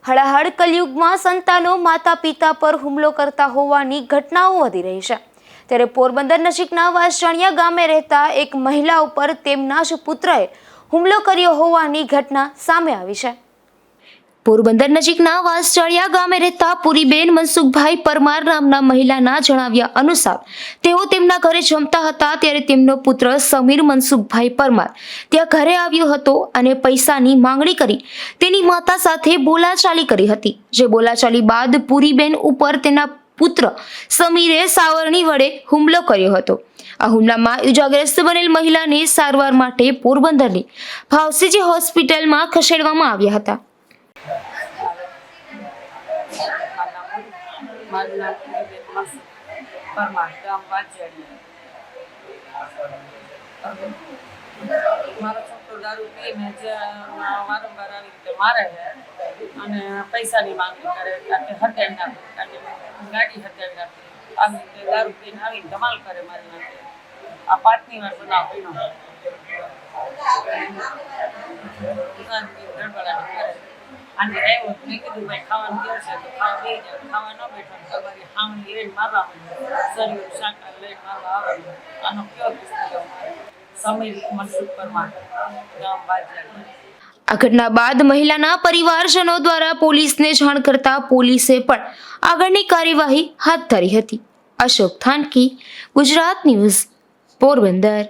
હળહળ કલયુગમાં સંતાનો માતા પિતા પર હુમલો કરતા હોવાની ઘટનાઓ વધી રહી છે। ત્યારે પોરબંદર નજીકના વાસણિયા ગામે રહેતા એક મહિલા ઉપર તેમના જ પુત્રએ હુમલો કર્યો હોવાની ઘટના સામે આવી છે। પોરબંદર નજીકના વાસણિયા ગામે રહેતા પુરીબેન મનસુખભાઈ પરમાર નામના મહિલાના જણાવ્યા અનુસાર તેઓ તેમના ઘરે જમતા હતા ત્યારે તેમનો પુત્ર સમીર મનસુખભાઈ પરમાર ત્યાં ઘરે આવ્યો હતો અને પૈસાની માંગણી કરી તેની માતા સાથે બોલાચાલી કરી હતી। જે બોલાચાલી બાદ પુરીબેન ઉપર તેના પુત્ર સમીરે સાવરણી વડે હુમલો કર્યો હતો। આ હુમલામાં ઇજાગ્રસ્ત બનેલ મહિલાને સારવાર માટે પોરબંદરની ભાવસીજી હોસ્પિટલમાં ખસેડવામાં આવ્યા હતા। મારું નામ પરમાર, ગામ વાંચિયાળી। મારો છોકરો દારૂ પીને વારંવાર આવી રીતે મારે છે અને પૈસાની માંગણી કરે, હત્યાવી નાખે, ગાડી હત્યાવી નાખે, આવી રીતે દારૂ પીને આવી ધમાલ કરે મારી નાખે। આ 5મી વાર બનાવ બન્યો। અને આવ્યો મેં કીધું ભાઈ ખાવાનું દેવું છે તો ખાવા દઈ જાય, ખાવા ન બેઠો તમારી હામલી લઈને મારવા શરીર શાકા લઈને મારવા આવે। આનો કયો કિસ્સો સમીર મનસુખ પરમાર, ગામ વાંચિયાળી। આ ઘટના બાદ મહિલાના પરિવારજનો દ્વારા પોલીસને જાણ કરતા પોલીસે પણ આગળની કાર્યવાહી હાથ ધરી હતી। અશોક થાનકી, ગુજરાત ન્યૂઝ, પોરબંદર।